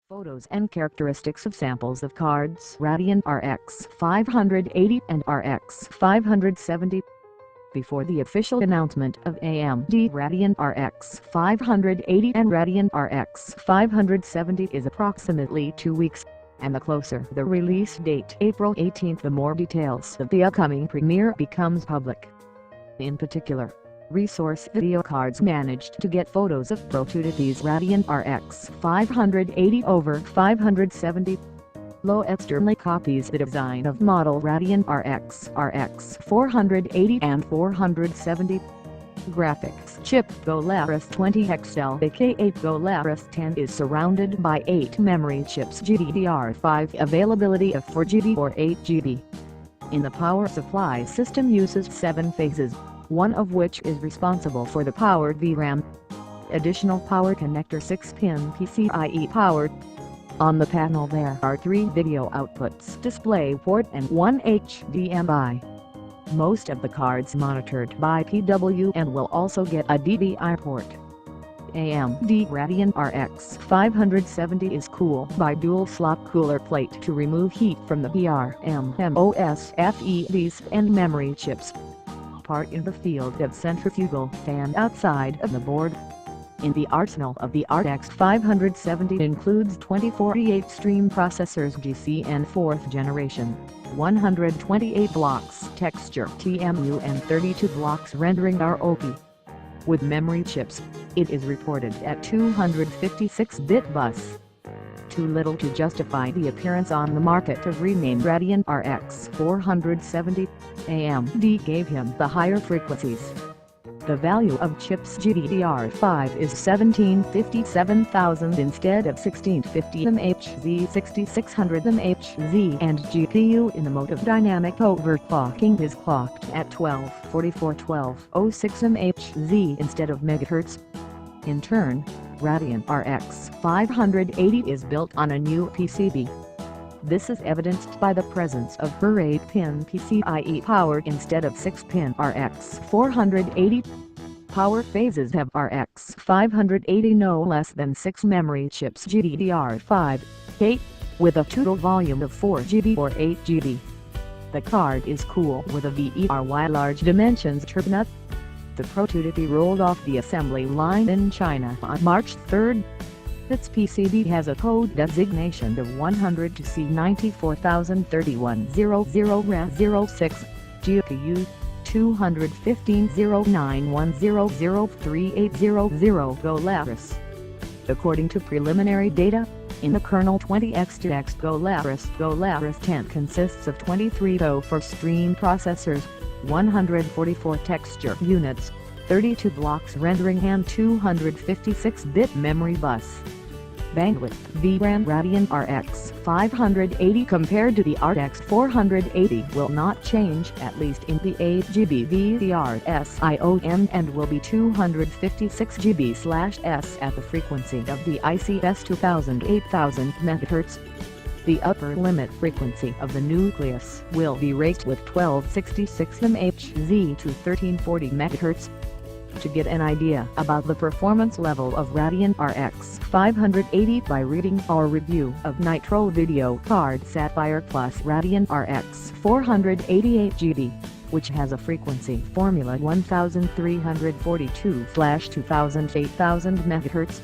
Photos and characteristics of samples of cards Radeon RX 580 and RX 570. Before the official announcement of AMD Radeon RX 580 and Radeon RX 570 is approximately 2 weeks, and the closer the release date April 18th the more details of the upcoming premiere becomes public. In particular, resource VideoCardz managed to get photos of prototypes Radeon RX 580 over 570. Low externally copies the design of model Radeon RX 480 and 470. Graphics chip Polaris 20XL aka Polaris 10 is surrounded by 8 memory chips GDDR5 availability of 4GB or 8GB. In the power supply system uses 7 phases, one of which is responsible for the powered VRAM. Additional power connector 6-pin PCI-E Power. On the panel there are 3 video outputs DisplayPort and 1 HDMI. Most of the cards monitored by PWM will also get a DVI port. AMD Radeon RX 570 is cooled by dual slot cooler plate to remove heat from the VRAM, MOSFETs and memory chips. Part in the field of centrifugal fan outside of the board. In the arsenal of the RX 570 includes 24/8 stream processors GCN 4th generation, 128 blocks texture TMU and 32 blocks rendering ROP. With memory chips, it is reported at 256-bit bus. Too little to justify the appearance on the market of renamed Radeon RX 470, AMD gave him the higher frequencies. The value of chips GDDR5 is 1757,000 instead of 1650 MHz 6600 MHz and GPU in the mode of dynamic overclocking is clocked at 1244-1206 MHz instead of megahertz. In turn, Radeon RX 580 is built on a new PCB. This is evidenced by the presence of her 8-pin PCI-E Power instead of 6-pin RX 480. Power phases have RX 580 no less than 6 memory chips GDDR5, 8, with a total volume of 4GB or 8GB. The card is cooled with a VERY large dimensions turbinut. The prototype rolled off the assembly line in China on March 3. Its PCB has a code designation of 100 to C9403100 RAM 06, GPU 2150910038000 Polaris. According to preliminary data, in the kernel 20x2x Polaris 10 consists of 23 for stream processors, 144 texture units, 32 blocks rendering and 256-bit memory bus. Bandwidth VRAM Radeon RX 580 compared to the RX 480 will not change at least in the 8GB VRSIOM and will be 256GB/S at the frequency of the ICS 2000-8000 MHz. The upper limit frequency of the nucleus will be raised with 1266 MHz to 1340 MHz. To get an idea about the performance level of Radeon RX 580 by reading our review of Nitro VideoCardz Sapphire Plus Radeon RX 488GB, which has a frequency formula 1342/2000-8000 MHz.